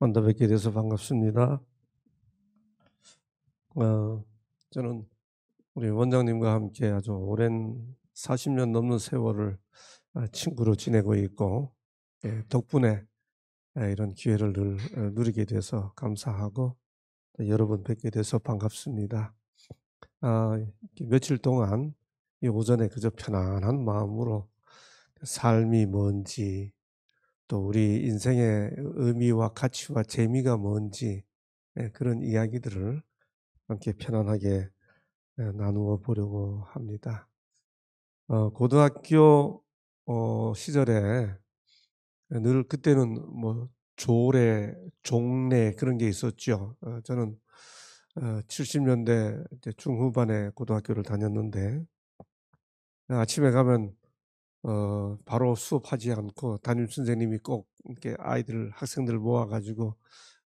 만나 뵙게 돼서 반갑습니다. 저는 우리 원장님과 함께 아주 오랜 40년 넘는 세월을 친구로 지내고 있고, 덕분에 이런 기회를 늘 누리게 돼서 감사하고 또 여러 번 뵙게 돼서 반갑습니다. 이렇게 며칠 동안 이 오전에 그저 편안한 마음으로 삶이 뭔지, 또 우리 인생의 의미와 가치와 재미가 뭔지, 그런 이야기들을 함께 편안하게 나누어 보려고 합니다. 고등학교 시절에 늘 그때는 뭐 조례, 종례 그런 게 있었죠. 저는 70년대 이제 중후반에 고등학교를 다녔는데, 아침에 가면 바로 수업하지 않고 담임 선생님이 꼭 이렇게 학생들 모아 가지고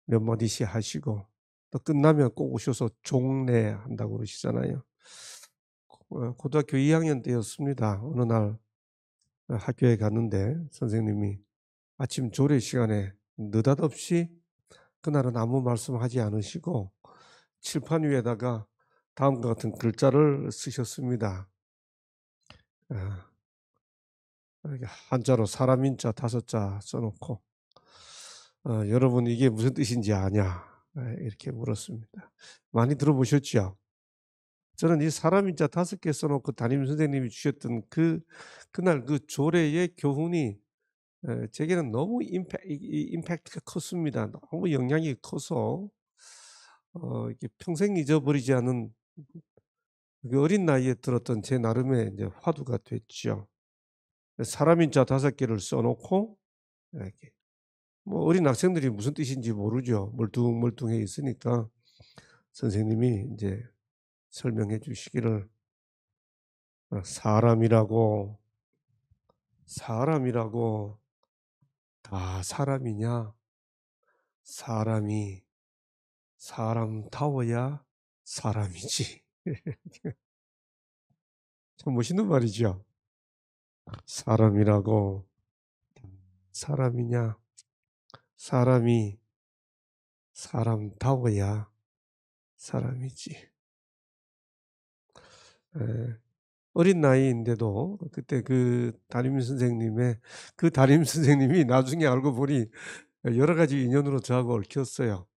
몇 마디씩 하시고, 또 끝나면 꼭 오셔서 종례한다고 그러시잖아요. 고등학교 2학년 때였습니다. 어느 날 학교에 갔는데 선생님이 아침 조례 시간에 느닷없이, 그날은 아무 말씀하지 않으시고 칠판 위에다가 다음과 같은 글자를 쓰셨습니다. 아, 이렇게 한자로 사람 인자 5자 써놓고, "여러분 이게 무슨 뜻인지 아냐?" 이렇게 물었습니다. 많이 들어보셨죠? 저는 이 사람 인자 5개 써놓고 담임 선생님이 주셨던 그날 그 조례의 교훈이 제게는 너무 임팩트가 컸습니다. 너무 영향이 커서 이게 평생 잊어버리지 않은, 그 어린 나이에 들었던 제 나름의 이제 화두가 됐죠. 사람인자 5개를 써 놓고 이렇게, 뭐 어린 학생들이 무슨 뜻인지 모르죠. 멀뚱멀뚱해 있으니까 선생님이 이제 설명해 주시기를, "사람이라고, 사람이라고 다 사람이냐? 사람이 사람다워야 사람이지." 참 멋있는 말이죠. 사람이라고 사람이냐? 사람이 사람다워야 사람이지. 예. 어린 나이인데도 그때 그 담임 선생님이 나중에 알고 보니 여러 가지 인연으로 저하고 얽혔어요.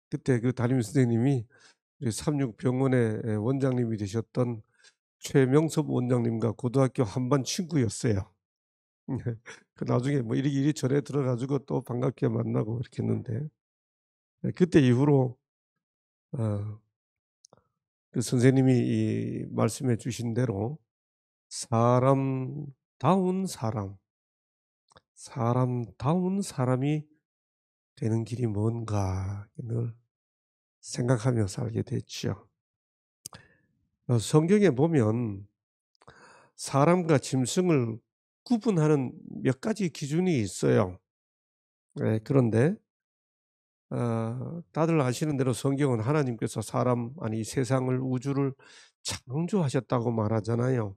그때 그 담임 선생님이 우리 삼육병원의 원장님이 되셨던 최명섭 원장님과 고등학교 한반 친구였어요. 그 나중에 뭐 이리 전해 들어 가지고 또 반갑게 만나고 이렇게 했는데, 그때 이후로 어 그 선생님이 이 말씀해 주신 대로 사람다운 사람, 사람다운 사람이 되는 길이 뭔가 늘 생각하며 살게 됐죠. 성경에 보면 사람과 짐승을 구분하는 몇 가지 기준이 있어요. 그런데 다들 아시는 대로 성경은 하나님께서 세상을, 우주를 창조하셨다고 말하잖아요.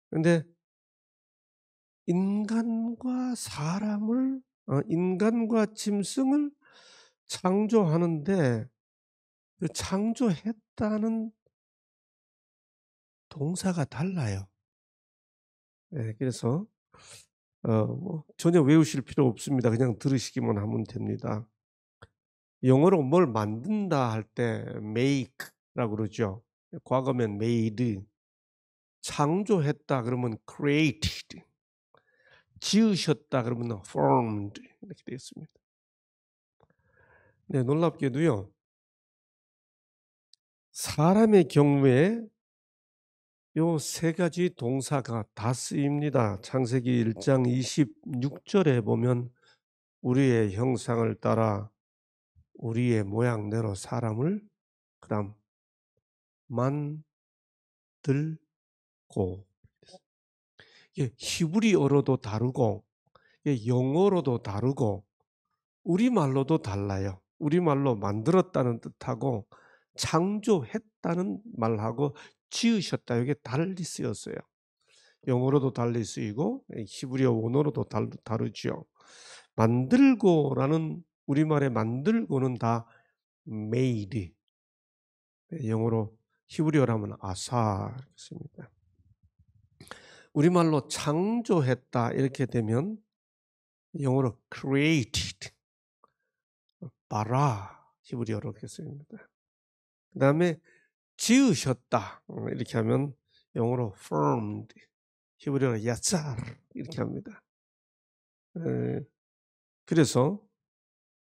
근데 인간과 짐승을 창조하는데, 그 창조했다는 동사가 달라요. 그래서 뭐 전혀 외우실 필요 없습니다. 그냥 들으시기만 하면 됩니다. 영어로 뭘 만든다 할 때 make라고 그러죠. 과거면 made. 창조했다 그러면 created. 지으셨다 그러면 formed 이렇게 되어 있습니다. 네, 놀랍게도요. 사람의 경우에 요 세 가지 동사가 다 쓰입니다. 창세기 1장 26 절에 보면 "우리의 형상을 따라 우리의 모양대로 사람을" 그다음 "만들고." 이게 히브리어로도 다르고, 이게 영어로도 다르고, 우리말로도 달라요. 우리말로 만들었다는 뜻하고 창조했다는 말하고 지으셨다, 이게 달리 쓰였어요. 영어로도 달리 쓰이고 히브리어 원어로도 다르죠. 만들고라는 우리말에 만들고는 다 made, 영어로 히브리어로 하면 아사 씁니다. 우리말로 창조했다 이렇게 되면 영어로 created, 바라 히브리어로 이렇게 씁니다. 그다음에 지으셨다 이렇게 하면 영어로 formed, 히브리어로 야tzar 이렇게 합니다. 그래서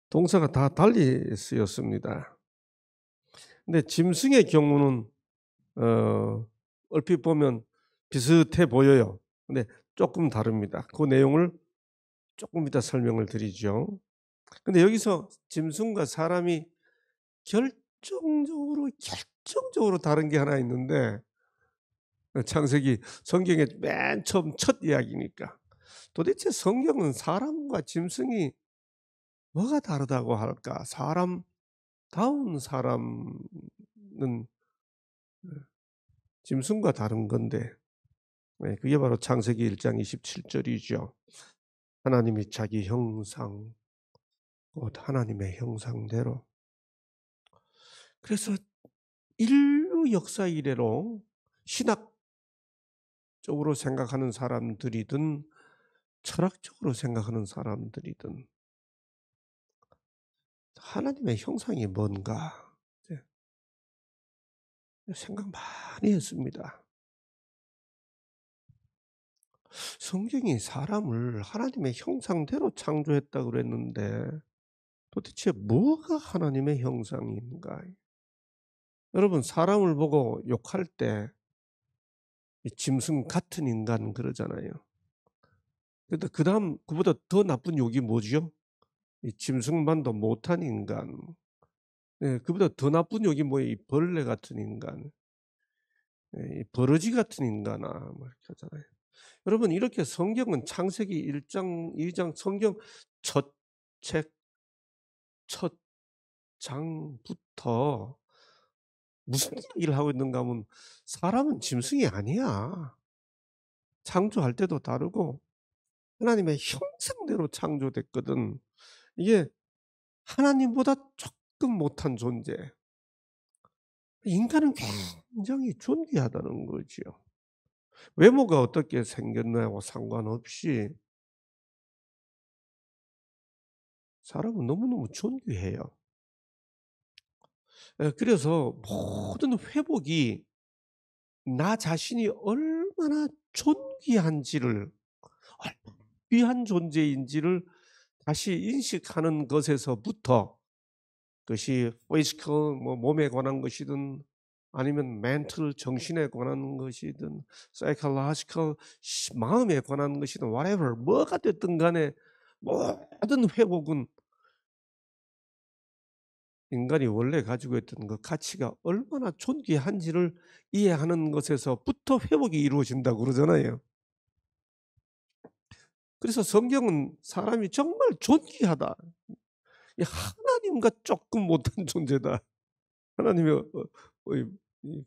동사가 다 달리 쓰였습니다. 근데 짐승의 경우는 얼핏 보면 비슷해 보여요. 근데 조금 다릅니다. 그 내용을 조금 이따 설명을 드리죠. 근데 여기서 짐승과 사람이 결정적으로 다른 게 하나 있는데, 창세기 성경의 맨 처음 첫 이야기니까 도대체 성경은 사람과 짐승이 뭐가 다르다고 할까? 사람다운 사람은 짐승과 다른 건데, 그게 바로 창세기 1장 27절이죠. 하나님이 자기 형상, 곧 하나님의 형상대로. 그래서 인류 역사 이래로 신학적으로 생각하는 사람들이든 철학적으로 생각하는 사람들이든 하나님의 형상이 뭔가 생각 많이 했습니다. 성경이 사람을 하나님의 형상대로 창조했다고 그랬는데 도대체 뭐가 하나님의 형상인가? 여러분, 사람을 보고 욕할 때 짐승 같은 인간 그러잖아요. 근데 그다음 그보다 더 나쁜 욕이 뭐죠? 이 짐승만도 못한 인간. 그보다 더 나쁜 욕이 뭐예요? 이 벌레 같은 인간, 이 버러지 같은 인간아, 뭐 이렇게 하잖아요. 여러분, 이렇게 성경은 창세기 1장, 2장 성경 첫 책, 첫 장부터 무슨 얘기를 하고 있는가 하면 사람은 짐승이 아니야. 창조할 때도 다르고 하나님의 형상대로 창조됐거든. 이게 하나님보다 조금 못한 존재. 인간은 굉장히 존귀하다는 거지요. 외모가 어떻게 생겼냐와 상관없이 사람은 너무너무 존귀해요. 그래서 모든 회복이 나 자신이 얼마나 존귀한지를, 얼마나 귀한 존재인지를 다시 인식하는 것에서부터, 그것이 physical, 몸에 관한 것이든 아니면 mental, 정신에 관한 것이든 psychological, 마음에 관한 것이든 whatever, 뭐가 됐든 간에 모든 회복은 인간이 원래 가지고 있던 그 가치가 얼마나 존귀한지를 이해하는 것에서부터 회복이 이루어진다고 그러잖아요. 그래서 성경은 사람이 정말 존귀하다, 하나님과 조금 못한 존재다, 하나님의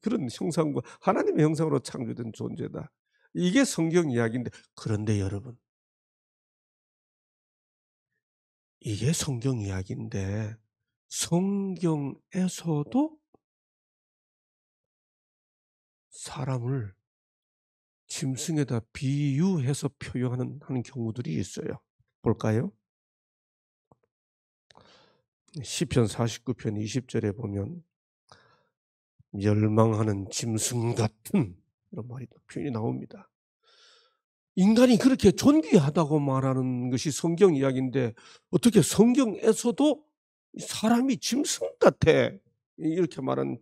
그런 형상과 하나님의 형상으로 창조된 존재다, 이게 성경 이야기인데, 그런데 여러분, 이게 성경 이야기인데 성경에서도 사람을 짐승에다 비유해서 표현하는 경우들이 있어요. 볼까요? 시편 49편 20절에 보면 멸망하는 짐승 같은, 이런 말이 표현이 나옵니다. 인간이 그렇게 존귀하다고 말하는 것이 성경 이야기인데 어떻게 성경에서도 사람이 짐승 같아 이렇게 말하는,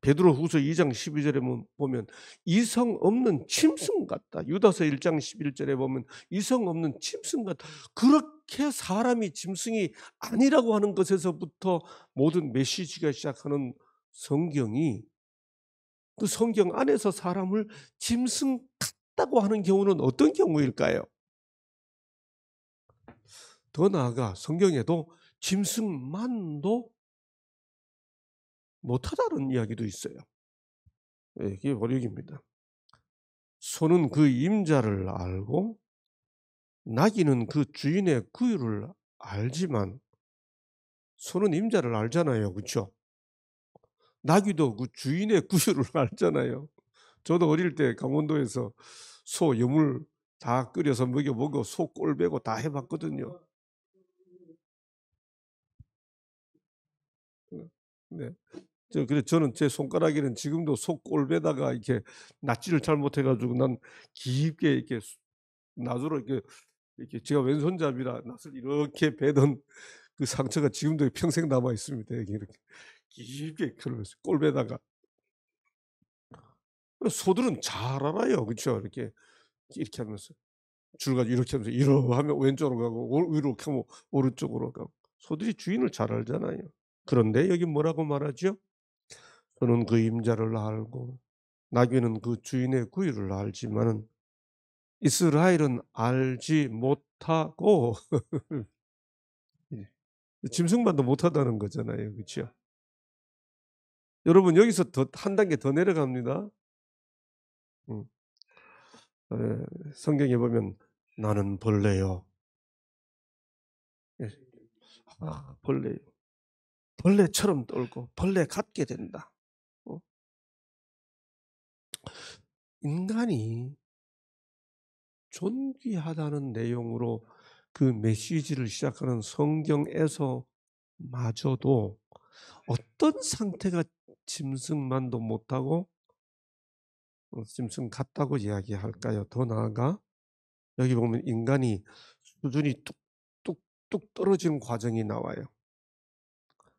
베드로후서 2장 12절에 보면 이성 없는 짐승 같다. 유다서 1장 11절에 보면 이성 없는 짐승 같다. 그렇게 사람이 짐승이 아니라고 하는 것에서부터 모든 메시지가 시작하는 성경이, 그 성경 안에서 사람을 짐승 같다고 하는 경우는 어떤 경우일까요? 더 나아가 성경에도 짐승만도 못하다는 이야기도 있어요. 이게 원칙입니다. 소는 그 임자를 알고 나귀는 그 주인의 구유를 알지만 소는 임자를 알잖아요. 그쵸? 나귀도 그 주인의 구유를 알잖아요. 저도 어릴 때 강원도에서 소 여물 다 끓여서 먹여 보고 소 꼴 베고 다 해 봤거든요. 네. 그래 저는 제 손가락에는 지금도 소 꼴 베다가 이렇게 낫지를 잘못해 가지고 난 깊게 이렇게 낫으로 이렇게 제가 왼손잡이라 낫을 이렇게 베던 그 상처가 지금도 평생 남아 있습니다. 여기 이렇게 깊게 그러면서 꼴 베다가. 소들은 잘 알아요. 그쵸? 이렇게 하면서 줄 가지고 이렇게 하면서 이러 하면 왼쪽으로 가고 이렇게 하면 오른쪽으로 가고. 소들이 주인을 잘 알잖아요. 그런데 여기 뭐라고 말하죠? 소는 그 임자를 알고 나귀는 그 주인의 구유를 알지만은 이스라엘은 알지 못하고 예. 짐승만도 못하다는 거잖아요. 그렇죠? 여러분 여기서 더 한 단계 더 내려갑니다. 음. 성경에 보면 "나는 벌레요." 예. 벌레요. 벌레처럼 떨고 벌레 같게 된다. 어? 인간이 존귀하다는 내용으로 그 메시지를 시작하는 성경에서 마저도 어떤 상태가 짐승만도 못하고 짐승 같다고 이야기할까요? 더 나아가 여기 보면 인간이 수준이 뚝뚝뚝 떨어지는 과정이 나와요.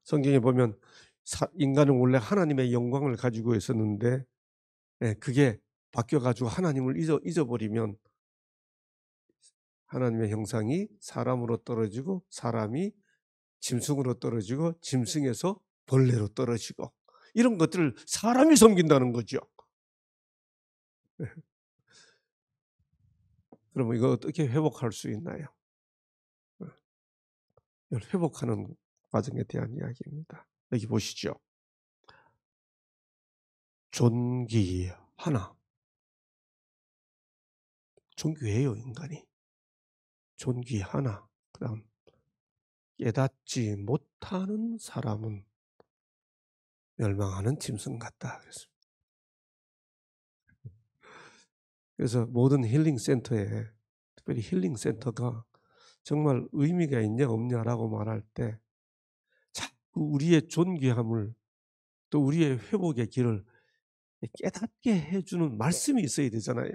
성경에 보면 인간은 원래 하나님의 영광을 가지고 있었는데 그게 바뀌어 가지고 하나님을 잊어버리면 하나님의 형상이 사람으로 떨어지고 사람이 짐승으로 떨어지고 짐승에서 벌레로 떨어지고 이런 것들을 사람이 섬긴다는 거죠. 그러면 이거 어떻게 회복할 수 있나요? 이걸 회복하는 과정에 대한 이야기입니다. 여기 보시죠. 존귀하나. 존귀해요, 인간이. 존귀하나. 그다음 깨닫지 못하는 사람은 멸망하는 짐승 같다 그랬습니다. 그래서 모든 힐링 센터에 특별히 힐링 센터가 정말 의미가 있냐 없냐라고 말할 때 자꾸 우리의 존귀함을 또 우리의 회복의 길을 깨닫게 해 주는 말씀이 있어야 되잖아요.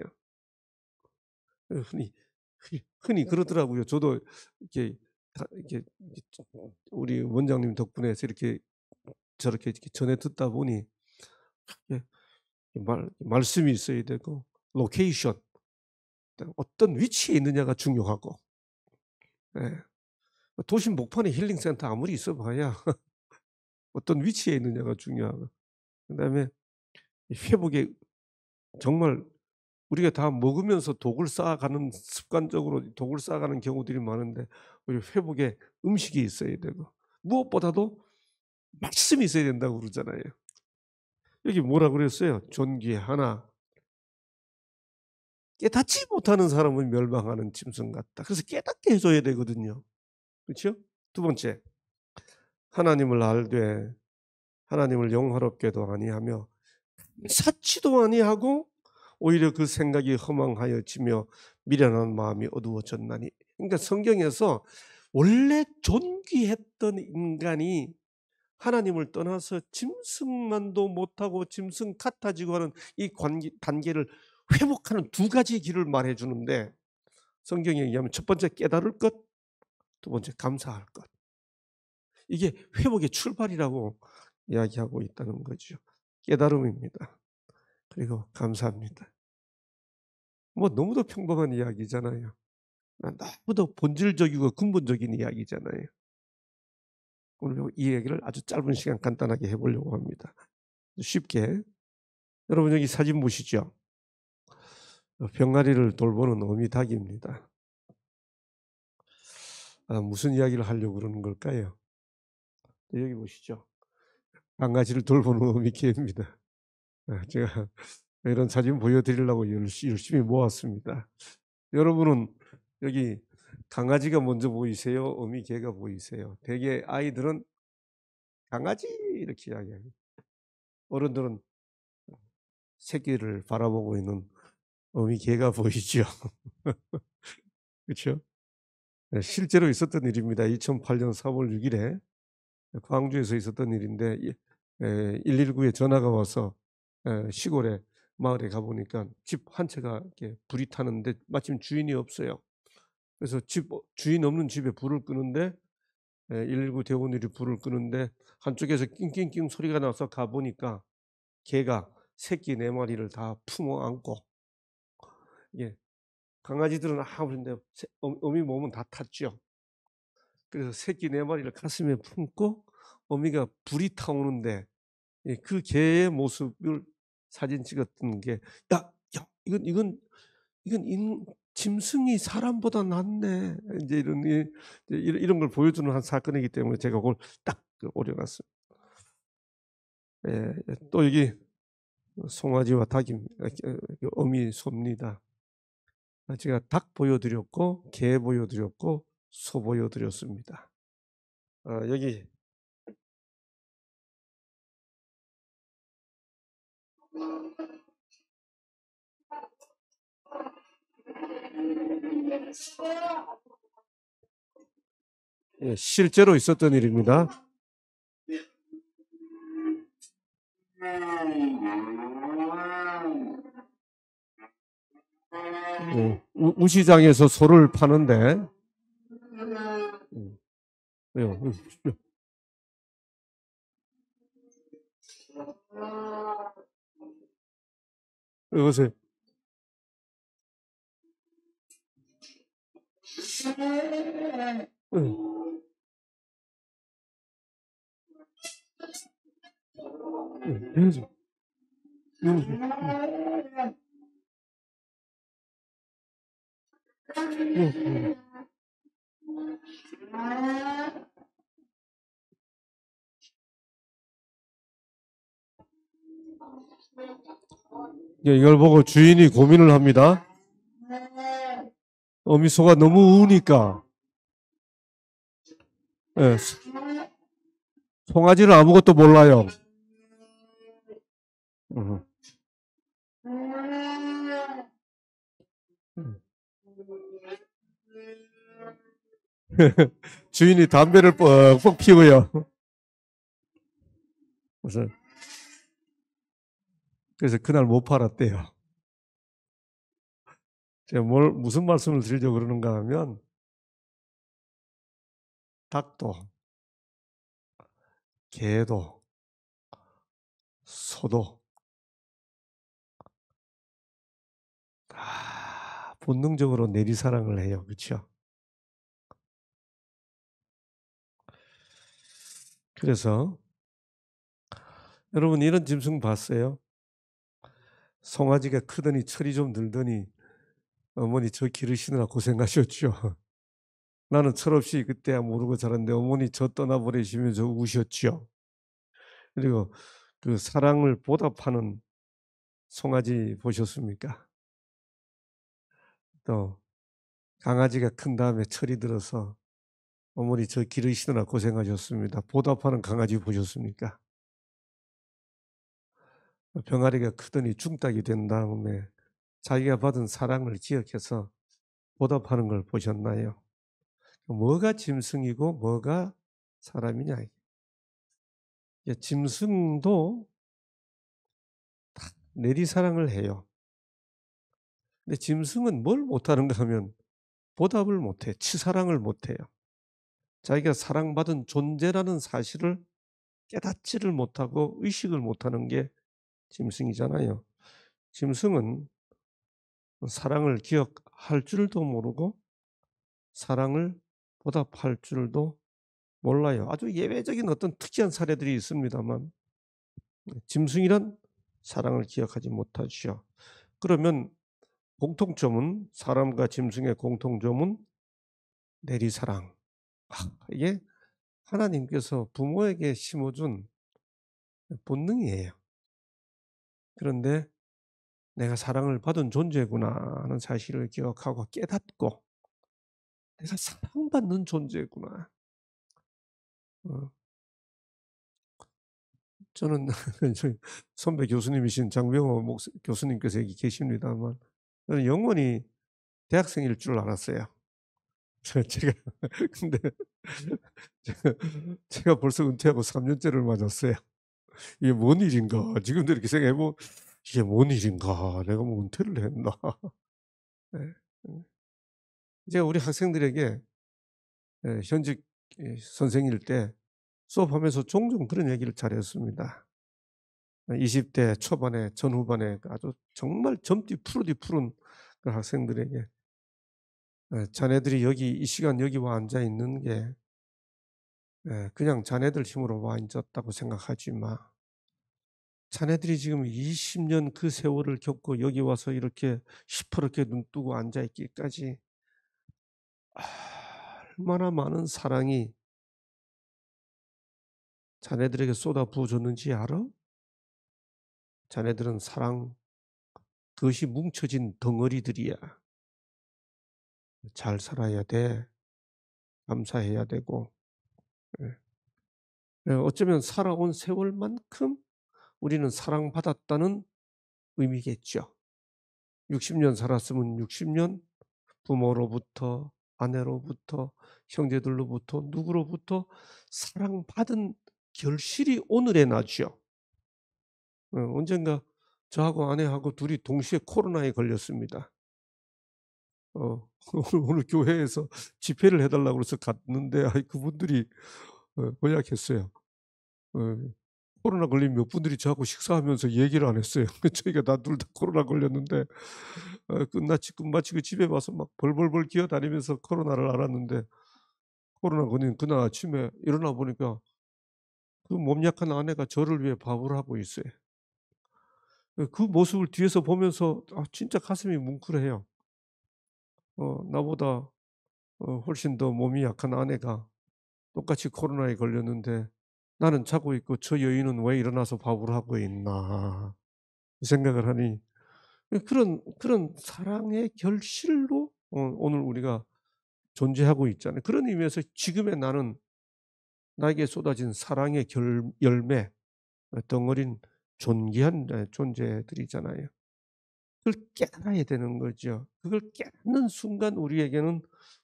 흔히 흔히 그러더라고요. 저도 이렇게 이렇게 우리 원장님 덕분에 이렇게 저렇게 이렇게 전해 듣다 보니 예 말씀이 있어야 되고 로케이션 어떤 위치에 있느냐가 중요하고 예. 도심 목판에 힐링 센터 아무리 있어 봐야 어떤 위치에 있느냐가 중요하고 그다음에 회복에 정말 우리가 다 먹으면서 독을 쌓아가는 습관적으로 독을 쌓아가는 경우들이 많은데 우리 회복에 음식이 있어야 되고 무엇보다도 말씀이 있어야 된다고 그러잖아요. 여기 뭐라 그랬어요? 존귀하나 깨닫지 못하는 사람은 멸망하는 짐승 같다. 그래서 깨닫게 해 줘야 되거든요. 그렇죠? 두 번째, 하나님을 알되 하나님을 영화롭게도 아니하며 사치도 아니하고 오히려 그 생각이 허망하여지며 미련한 마음이 어두워졌나니. 그러니까 성경에서 원래 존귀했던 인간이 하나님을 떠나서 짐승만도 못하고 짐승 같아지고 하는 이 단계를 회복하는 두 가지 길을 말해 주는데 성경에 의하면 첫 번째 깨달을 것, 두 번째 감사할 것. 이게 회복의 출발이라고 이야기하고 있다는 거죠. 깨달음입니다. 그리고 감사합니다. 뭐 너무도 평범한 이야기잖아요. 너무도 본질적이고 근본적인 이야기잖아요. 오늘 이 얘기를 아주 짧은 시간 간단하게 해 보려고 합니다. 쉽게. 여러분 여기 사진 보시죠. 병아리를 돌보는 어미닭입니다. 무슨 이야기를 하려고 그러는 걸까요? 여기 보시죠. 강아지를 돌보는 어미개입니다. 제가 이런 사진 보여드리려고 열심히 모았습니다. 여러분은 여기 강아지가 먼저 보이세요? 어미개가 보이세요? 대개 아이들은 강아지 이렇게 이야기해요. 어른들은 새끼를 바라보고 있는 어미 개가 보이죠. 그렇죠? 네, 실제로 있었던 일입니다. 2008년 4월 6일에 광주에서 있었던 일인데 119에 전화가 와서 시골에 마을에 가보니까 집 한 채가 이렇게 불이 타는데 마침 주인이 없어요. 그래서 주인 없는 집에 불을 끄는데 119 대원들이 불을 끄는데 한쪽에서 낑낑낑 소리가 나서 가보니까 개가 새끼 4마리를 다 품어 안고, 예, 강아지들은 그런데 어미 몸은 다 탔죠. 그래서 새끼 4마리를 가슴에 품고 어미가 불이 타오는데 그 개의 모습을 사진 찍었던 게, 야, 이건 짐승이 사람보다 낫네. 이제 이런 걸 보여주는 한 사건이기 때문에 제가 그걸 딱 올려놨어요. 예, 또 여기 송아지와 닭이 어미 소입니다. 제가 닭 보여드렸고 개 보여드렸고 소 보여드렸습니다. 여기 실제로 있었던 일입니다. 우시장에서 소를 파는데 왜요? 여보세요. 계속. 이걸 보고 주인이 고민을 합니다. 어미소가 너무 우니까. 예, 송아지는 아무것도 몰라요. 주인이 담배를 뻑뻑 피우고요. 그래서 그날 못 팔았대요. 제가 무슨 말씀을 드리려고 그러는가 하면, 닭도 개도 소도 다 본능적으로 내리사랑을 해요. 그렇죠? 그래서 여러분 이런 짐승 봤어요? 송아지가 크더니 철이 좀 들더니 어머니 저 기르시느라 고생하셨죠. 나는 철없이 그때야 모르고 자랐는데 어머니 저 떠나버리시면서 우셨죠. 그리고 그 사랑을 보답하는 송아지 보셨습니까? 또 강아지가 큰 다음에 철이 들어서 어머니 저 기르시느라 고생하셨습니다. 보답하는 강아지 보셨습니까? 병아리가 크더니 중닭이 된 다음에 자기가 받은 사랑을 기억해서 보답하는 걸 보셨나요? 뭐가 짐승이고 뭐가 사람이냐. 짐승도 내리사랑을 해요. 근데 짐승은 뭘 못하는가 하면 보답을 못해. 치사랑을 못해요. 자기가 사랑받은 존재라는 사실을 깨닫지를 못하고 의식을 못하는 게 짐승이잖아요. 짐승은 사랑을 기억할 줄도 모르고 사랑을 보답할 줄도 몰라요. 아주 예외적인 어떤 특이한 사례들이 있습니다만 짐승이란 사랑을 기억하지 못하죠. 그러면 공통점은, 사람과 짐승의 공통점은 내리사랑. 이게 하나님께서 부모에게 심어준 본능이에요. 그런데 내가 사랑을 받은 존재구나 하는 사실을 기억하고 깨닫고 내가 사랑받는 존재구나. 저는 저희 선배 교수님이신 장병호 교수님께서 여기 계십니다만 저는 영원히 대학생일 줄 알았어요. 제가 근데 제가 제가 벌써 은퇴하고 3 년째를 맞았어요. '이게 뭔 일인가.' 지금도 이렇게 생각해 보면 '이게 뭔 일인가. 내가 뭐 은퇴를 했나.' 네. 음. 이제 우리 학생들에게 현직 선생일 때 수업하면서 종종 그런 얘기를 잘했습니다. 20대 초반에 전후반에 아주 정말 젊디 푸르디 푸른 그 학생들에게 "자네들이 여기 이 시간 여기 와 앉아 있는 게 그냥 자네들 힘으로 와 앉았다고 생각하지 마. 자네들이 지금 20년 그 세월을 겪고 여기 와서 이렇게 시퍼렇게 눈 뜨고 앉아 있기까지 얼마나 많은 사랑이 자네들에게 쏟아 부어졌는지 알아? 자네들은 사랑 그것이 뭉쳐진 덩어리들이야. 잘 살아야 돼. 감사해야 되고." 예. 어쩌면 살아온 세월만큼 우리는 사랑받았다는 의미겠죠. 60년 살았으면 60년 부모로부터, 아내로부터, 형제들로부터, 누구로부터 사랑받은 결실이 오늘의 나죠. 언젠가 저하고 아내하고 둘이 동시에 코로나에 걸렸습니다. 오늘 교회에서 집회를 해 달라고 그래서 갔는데 그분들이 연약했어요. 어 코로나 걸린 몇 분들이 저하고 식사하면서 얘기를 안 했어요. 저희가 다 둘 다 코로나 걸렸는데 끝마치고 집에 와서 막 벌벌벌 기어다니면서 코로나를 앓았는데 코로나 걸린 그날 아침에 일어나 보니까 그 몸 약한 아내가 저를 위해 밥을 하고 있어요. 그 모습을 뒤에서 보면서 진짜 가슴이 뭉클해요. 나보다 훨씬 더 몸이 약한 아내가 똑같이 코로나에 걸렸는데 '나는 자고 있고 저 여인은 왜 일어나서 밥을 하고 있나.' 그 생각을 하니 그런 사랑의 결실로 오늘 우리가 존재하고 있잖아요. 그런 의미에서 지금의 나는 나에게 쏟아진 사랑의 열매 덩어린 존귀한 존재들이잖아요. 그걸 깨달아야 되는 거죠. 그걸 깨닫는 순간 우리에게는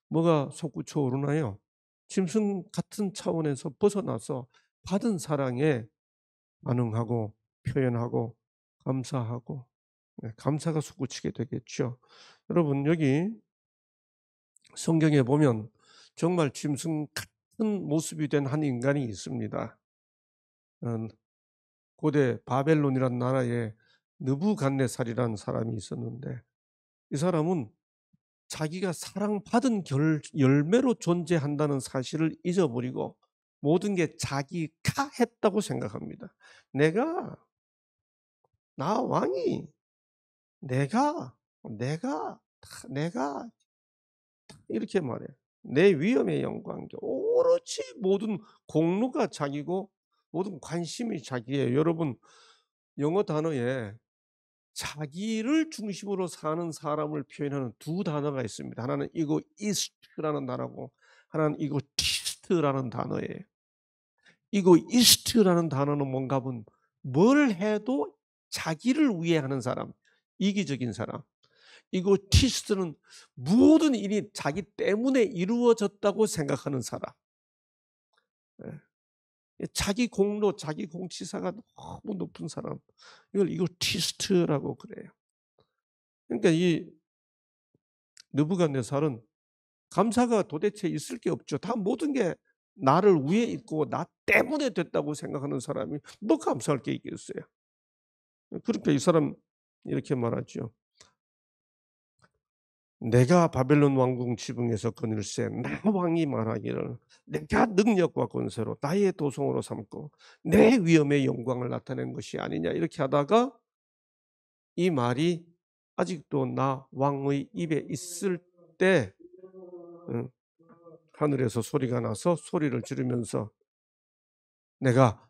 뭐가 솟구쳐 오르나요? 짐승 같은 차원에서 벗어나서 받은 사랑에 반응하고 표현하고 감사하고 감사가 솟구치게 되겠죠. 여러분 여기 성경에 보면 정말 짐승 같은 모습이 된 한 인간이 있습니다. 어 고대 바벨론이란 나라에 느부갓네살이라는 사람이 있었는데 이 사람은 자기가 사랑받은 열매로 존재한다는 사실을 잊어버리고 모든 게 자기가 했다고 생각합니다. 내가 나 왕이 내가 내가 이렇게 말해요. 내 위엄의 영광 오로지 모든 공로가 자기고 모든 관심이 자기예요. 여러분 영어 단어에 자기를 중심으로 사는 사람을 표현하는 두 단어가 있습니다. 하나는 egoist라는 단어고 하나는 egotist라는 단어예요. egoist라는 단어는 뭔가 하면 뭘 해도 자기를 위해 하는 사람, 이기적인 사람. egotist는 모든 일이 자기 때문에 이루어졌다고 생각하는 사람. 예. 자기 공로, 자기 공치사가 너무 높은 사람. 이걸 egotist라고 그래요. 그러니까 이 느부갓네살은 감사가 도대체 있을 게 없죠. 다 모든 게 나를 위해 있고 나 때문에 됐다고 생각하는 사람이 뭐 감사할 게 있겠어요. 그러니까 이 사람 이렇게 말하죠. "내가 바벨론 왕궁 지붕에서 거닐세 나 왕이 말하기를 내가 능력과 권세로 나의 도성으로 삼고 내 위엄의 영광을 나타낸 것이 아니냐." 이렇게 하다가 이 말이 아직도 나 왕의 입에 있을 때 응, 하늘에서 소리가 나서 소리를 지르면서 "내가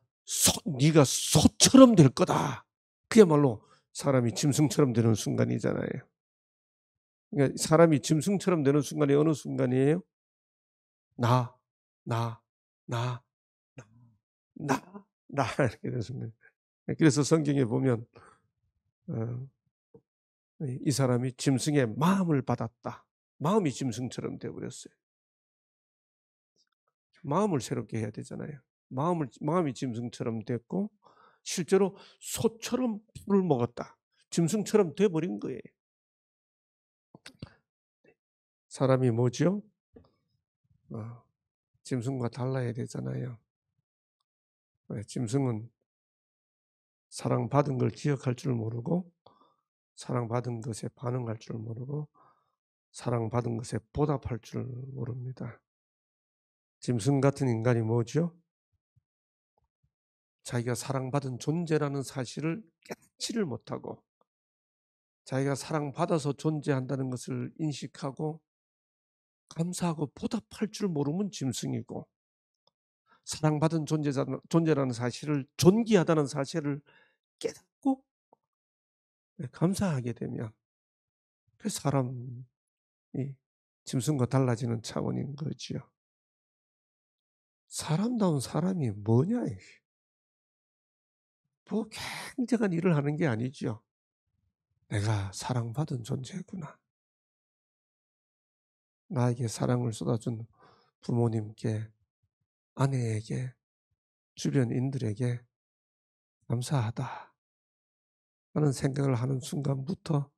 네가 소처럼 될 거다." 그야말로 사람이 짐승처럼 되는 순간이잖아요. 그러니까 사람이 짐승처럼 되는 순간이 어느 순간이에요? 나, 나, 나, 나, 나. 이렇게 됐습니다. 그래서 성경에 보면 이 사람이 짐승의 마음을 받았다. 마음이 짐승처럼 되어버렸어요. 마음을 새롭게 해야 되잖아요. 마음이 짐승처럼 됐고 실제로 소처럼 풀을 먹었다. 짐승처럼 돼버린 거예요. 사람이 뭐죠? 짐승과 달라야 되잖아요. 짐승은 사랑받은 걸 기억할 줄 모르고 사랑받은 것에 반응할 줄 모르고 사랑받은 것에 보답할 줄 모릅니다. 짐승 같은 인간이 뭐죠? 자기가 사랑받은 존재라는 사실을 깨닫지를 못하고 자기가 사랑받아서 존재한다는 것을 인식하고 감사하고 보답할 줄 모르면 짐승이고 사랑받은 존재라는 사실을 존귀하다는 사실을 깨닫고 감사하게 되면 그 사람이 짐승과 달라지는 차원인 거지요. 사람다운 사람이 뭐냐? 뭐 굉장한 일을 하는 게 아니죠. 내가 사랑받은 존재구나. 나에게 사랑을 쏟아준 부모님께, 아내에게, 주변인들에게 감사하다 하는 생각을 하는 순간부터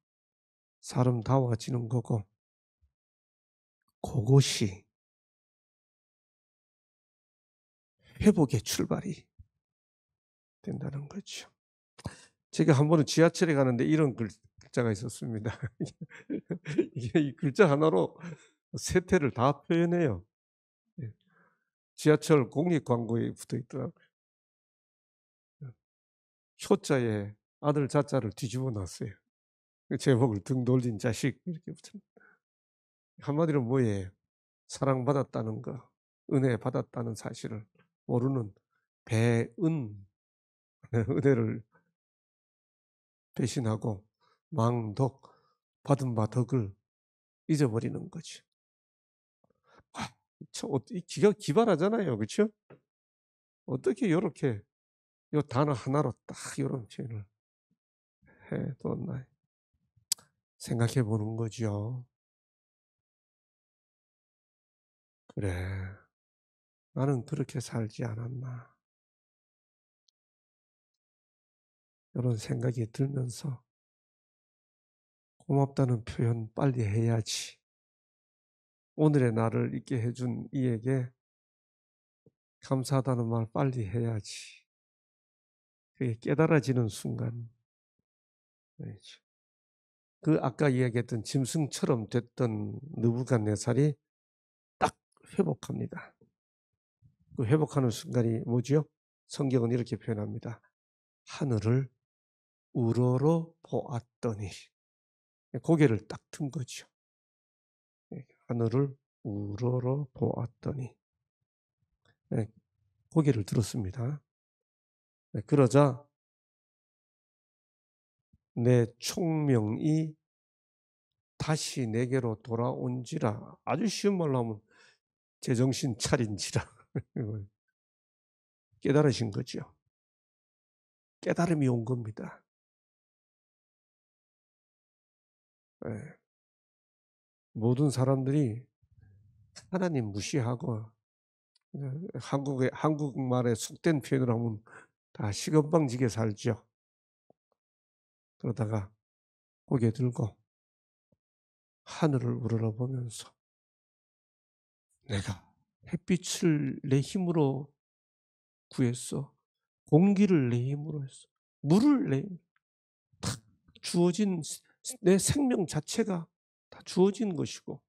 사람다워지는 거고 그것이 회복의 출발이 된다는 거죠. 제가 한 번은 지하철에 가는데 이런 글자가 있었습니다. 이게 이 글자 하나로 세태를 다 표현해요. 지하철 공익 광고에 붙어 있더라고요. 효자에 아들 자자를 뒤집어 놨어요. 제목을 등 돌린 자식 이렇게 붙여. 한마디로 뭐예요? 사랑받았다는 거, 은혜 받았다는 사실을 모르는 배은, 은혜를 배신하고 망독, 받은 바 덕을 잊어버리는 거죠. 기가 기발하잖아요. 그렇죠? 어떻게 이렇게 이 단어 하나로 딱 이런 표현을 해뒀나 생각해 보는 거죠. 그래, 나는 그렇게 살지 않았나. 이런 생각이 들면서 고맙다는 표현 빨리 해야지. 오늘의 나를 있게 해준 이에게 감사하다는 말 빨리 해야지. 그게 깨달아지는 순간. 그 아까 이야기했던 짐승처럼 됐던 느부갓네살이 딱 회복합니다. 그 회복하는 순간이 뭐지요? 성경은 이렇게 표현합니다. 하늘을 우러러 보았더니 고개를 딱 든 거죠. 하늘을 우러러 보았더니 고개를 들었습니다. 그러자 내 총명이 다시 내게로 돌아온지라. 아주 쉬운 말로 하면 제정신 차린지라. 깨달으신 거죠. 깨달음이 온 겁니다. 모든 사람들이 하나님 무시하고 한국말에 속된 표현을 하면 다 시건방지게 살죠. 그러다가 고개 들고 하늘을 우러러보면서 내가 햇빛을 내 힘으로 구했어. 공기를 내 힘으로 했어. 물을 다 주어진 내 생명 자체가 다 주어진 것이고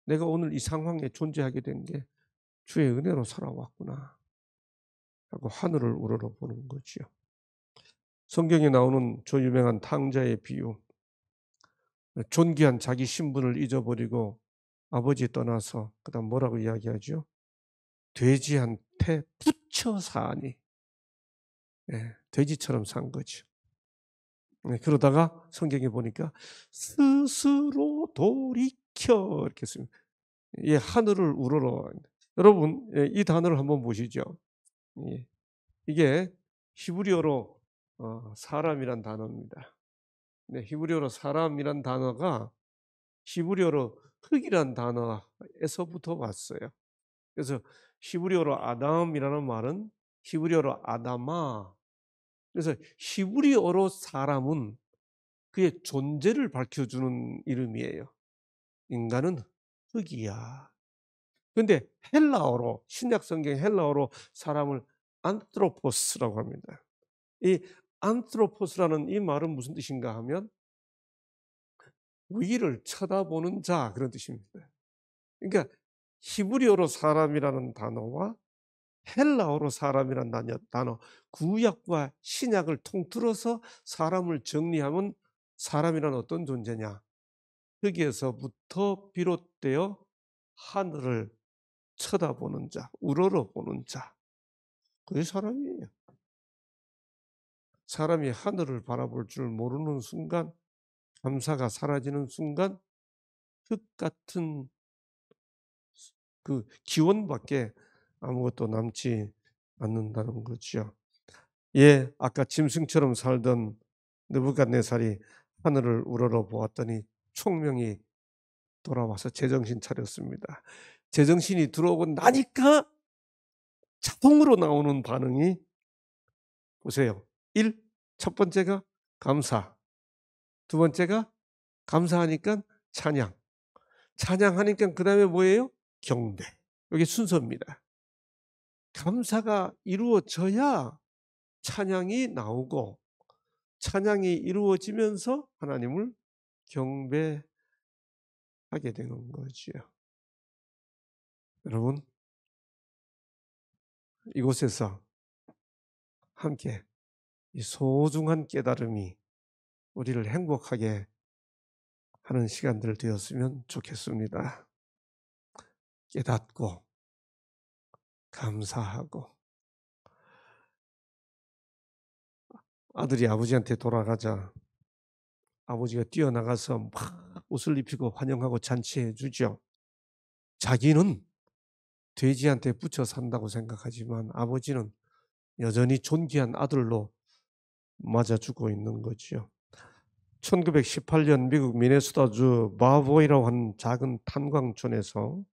내가 오늘 이 상황에 존재하게 된 게 주의 은혜로 살아왔구나 하고 하늘을 우러러보는 거지요. 성경에 나오는 저 유명한 탕자의 비유, 존귀한 자기 신분을 잊어버리고 아버지 떠나서 그다음 뭐라고 이야기하죠? 돼지한테 붙여 사니, 돼지처럼 산 거죠. 그러다가 성경에 보니까 스스로 돌이켜 이렇게 씁니다. 하늘을 우러러. 여러분 이 단어를 한번 보시죠. 이게 히브리어로 사람이란 단어입니다. 네, 히브리어로 사람이란 단어가 히브리어로 흙이란 단어에서부터 왔어요. 그래서 히브리어로 아담이라는 말은 히브리어로 아다마. 그래서 히브리어로 사람은 그의 존재를 밝혀주는 이름이에요. 인간은 흙이야. 근데 헬라어로, 신약 성경 헬라어로 사람을 안트로포스라고 합니다. 이 안트로포스라는 이 말은 무슨 뜻인가 하면 위를 쳐다보는 자, 그런 뜻입니다. 그러니까 히브리어로 사람이라는 단어와 헬라어로 사람이라는 단어, 구약과 신약을 통틀어서 사람을 정리하면 사람이란 어떤 존재냐? 여기에서부터 비롯되어 하늘을 쳐다보는 자, 우러러보는 자, 그게 사람이에요. 사람이 하늘을 바라볼 줄 모르는 순간, 감사가 사라지는 순간 흙 같은 그 기원밖에 아무것도 남지 않는다는 거죠. 예, 아까 짐승처럼 살던 느부갓네살이 하늘을 우러러 보았더니 총명이 돌아와서 제정신 차렸습니다. 제정신이 들어오고 나니까 자동으로 나오는 반응이 보세요. 1. 첫 번째가 감사. 두 번째가 감사하니까 찬양. 찬양하니까 그다음에 뭐예요? 경배. 이게 순서입니다. 감사가 이루어져야 찬양이 나오고 찬양이 이루어지면서 하나님을 경배하게 되는 거지요. 여러분, 이곳에서 함께 이 소중한 깨달음이 우리를 행복하게 하는 시간들 되었으면 좋겠습니다. 깨닫고 감사하고 아들이 아버지한테 돌아가자 아버지가 뛰어나가서 막 옷을 입히고 환영하고 잔치해 주죠. 자기는 돼지한테 붙여 산다고 생각하지만 아버지는 여전히 존귀한 아들로 맞아주고 있는 거죠. 1918년 미국 미네소타주 마보이라고 하는 작은 탄광촌에서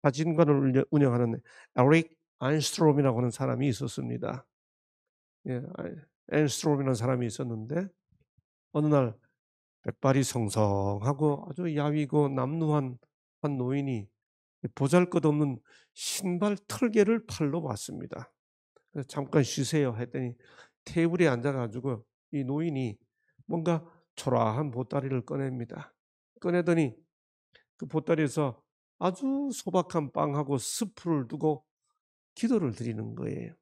사진관을 운영하는 에릭 안스트롬이라고 하는 사람이 있었습니다. 예, 안스트롬이라는 사람이 있었는데 어느 날 백발이 성성하고 아주 야위고 남루한 한 노인이 보잘것없는 신발 털개를 팔러 왔습니다. 그래서 잠깐 쉬세요 했더니 테이블에 앉아가지고 이 노인이 뭔가 초라한 보따리를 꺼냅니다. 꺼내더니 그 보따리에서 아주 소박한 빵하고 스프를 두고 기도를 드리는 거예요.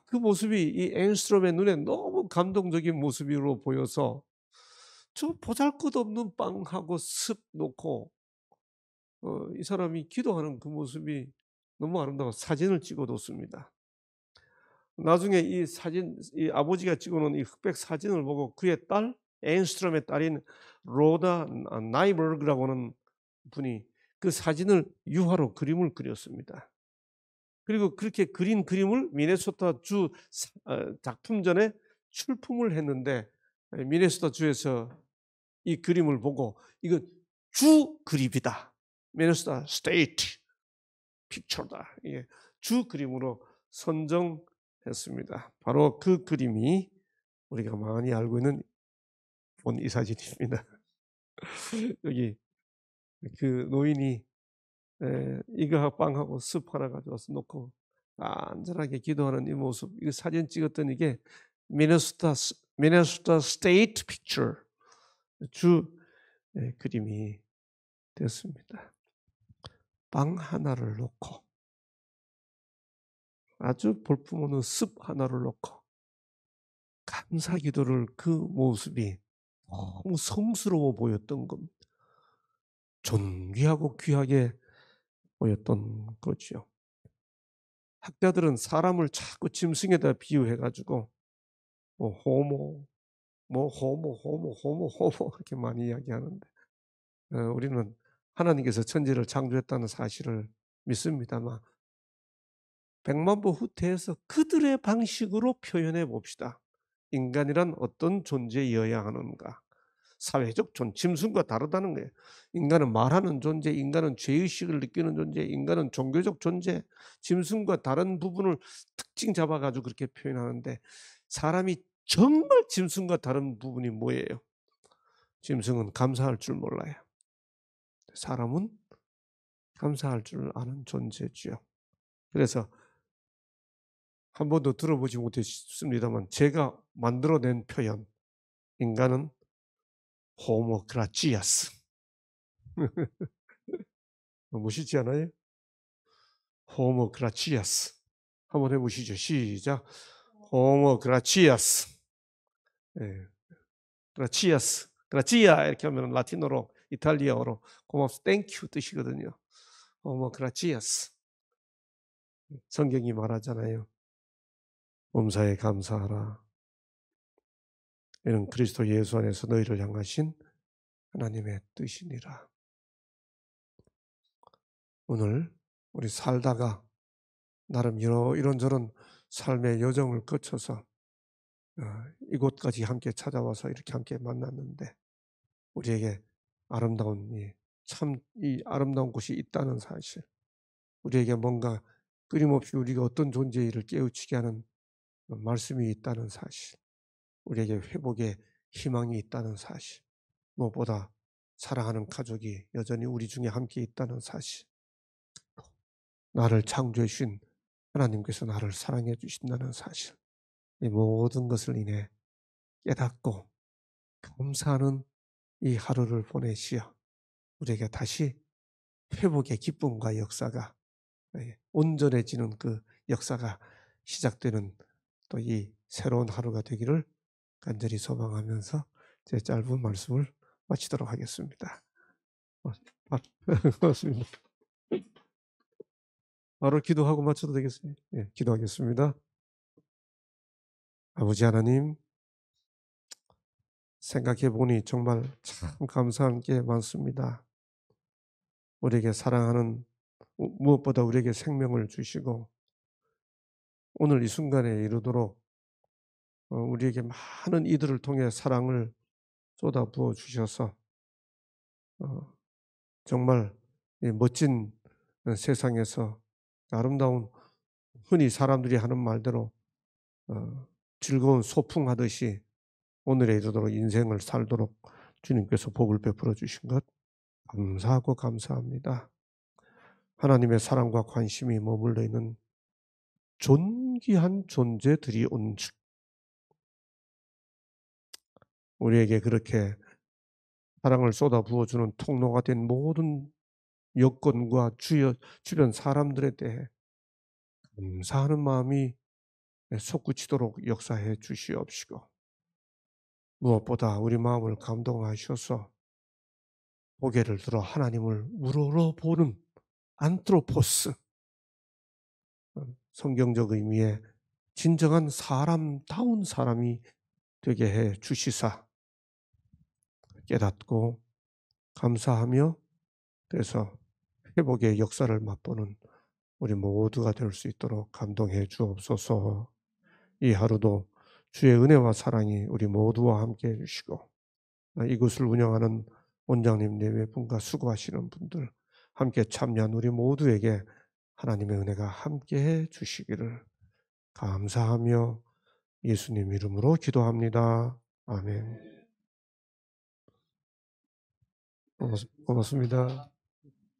그 모습이 이 앤스트롬의 눈에 너무 감동적인 모습으로 보여서 저 보잘것없는 빵하고 습 놓고 이 사람이 기도하는 그 모습이 너무 아름다워서 사진을 찍어뒀습니다. 나중에 이 사진, 이 아버지가 찍어놓은 이 흑백 사진을 보고 그의 딸, 앤스트롬의 딸인 로다 나이버그라고 하는 분이 그 사진을 유화로 그림을 그렸습니다. 그리고 그렇게 그린 그림을 미네소타 주 작품전에 출품을 했는데 미네소타 주에서 이 그림을 보고 이거 주 그림이다. 미네소타 스테이트 픽처다. 이게 주 그림으로 선정했습니다. 바로 그 그림이 우리가 많이 알고 있는 본 이 사진입니다. 여기 그 노인이 이거 빵하고 습 하나 가져와서 놓고 안전하게 기도하는 이 모습, 이 사진 찍었던 이게 미네소타 스테이트 픽처 주 그림이 됐습니다. 빵 하나를 놓고 아주 볼품없는 습 하나를 놓고 감사 기도를 그 모습이 너무 성스러워 보였던 겁니다. 존귀하고 귀하게 보였던 거죠. 학자들은 사람을 자꾸 짐승에다 비유해가지고 호모, 호모 그렇게 많이 이야기하는데 우리는 하나님께서 천지를 창조했다는 사실을 믿습니다만 백만부 후퇴해서 그들의 방식으로 표현해 봅시다. 인간이란 어떤 존재여야 하는가? 사회적 짐승과 다르다는 거예요. 인간은 말하는 존재, 인간은 죄의식을 느끼는 존재, 인간은 종교적 존재, 짐승과 다른 부분을 특징 잡아가지고 그렇게 표현하는데, 사람이 정말 짐승과 다른 부분이 뭐예요? 짐승은 감사할 줄 몰라요. 사람은 감사할 줄 아는 존재지요. 그래서 한 번도 들어보지 못했습니다만 제가 만들어낸 표현, 인간은 호모 그라치아스. 멋있지 않아요? 호모 그라치아스. 한번 해보시죠. 시작. 호모 그라치아스. 예. 그라치아스. 그라치아 이렇게 하면 라틴어로 이탈리아어로 고맙습니다. 땡큐 뜻이거든요. 호모 그라치아스. 성경이 말하잖아요. 범사에 감사하라. 이는 그리스도 예수 안에서 너희를 향하신 하나님의 뜻이니라. 오늘 우리 살다가 나름 이런저런 삶의 여정을 거쳐서 이곳까지 함께 찾아와서 이렇게 함께 만났는데, 우리에게 아름다운 이 아름다운 곳이 있다는 사실, 우리에게 뭔가 끊임없이 우리가 어떤 존재를 깨우치게 하는 말씀이 있다는 사실, 우리에게 회복의 희망이 있다는 사실, 무엇보다 사랑하는 가족이 여전히 우리 중에 함께 있다는 사실, 나를 창조해 주신 하나님께서 나를 사랑해 주신다는 사실, 이 모든 것을 인해 깨닫고 감사하는 이 하루를 보내시어 우리에게 다시 회복의 기쁨과 역사가 온전해지는 그 역사가 시작되는 또 이 새로운 하루가 되기를 간절히 소망하면서 제 짧은 말씀을 마치도록 하겠습니다. 고맙습니다. 바로 기도하고 마쳐도 되겠습니다. 예, 기도하겠습니다. 아버지 하나님, 생각해 보니 정말 참 감사한 게 많습니다. 우리에게 사랑하는, 무엇보다 우리에게 생명을 주시고 오늘 이 순간에 이르도록 우리에게 많은 이들을 통해 사랑을 쏟아부어 주셔서 정말 이 멋진 세상에서 아름다운, 흔히 사람들이 하는 말대로 즐거운 소풍하듯이 오늘에 이르도록 인생을 살도록 주님께서 복을 베풀어 주신 것 감사하고 감사합니다. 하나님의 사랑과 관심이 머물러 있는 존귀한 존재들이 온즉 우리에게 그렇게 사랑을 쏟아 부어주는 통로가 된 모든 여건과 주변 사람들에 대해 감사하는 마음이 솟구치도록 역사해 주시옵시고, 무엇보다 우리 마음을 감동하셔서 고개를 들어 하나님을 우러러보는 안트로포스, 성경적 의미의 진정한 사람다운 사람이 되게 해 주시사 깨닫고 감사하며 그래서 회복의 역사를 맛보는 우리 모두가 될 수 있도록 감동해 주옵소서. 이 하루도 주의 은혜와 사랑이 우리 모두와 함께 해주시고 이곳을 운영하는 원장님 네 분과 수고하시는 분들, 함께 참여한 우리 모두에게 하나님의 은혜가 함께해 주시기를 감사하며 예수님 이름으로 기도합니다. 아멘. 고맙습니다.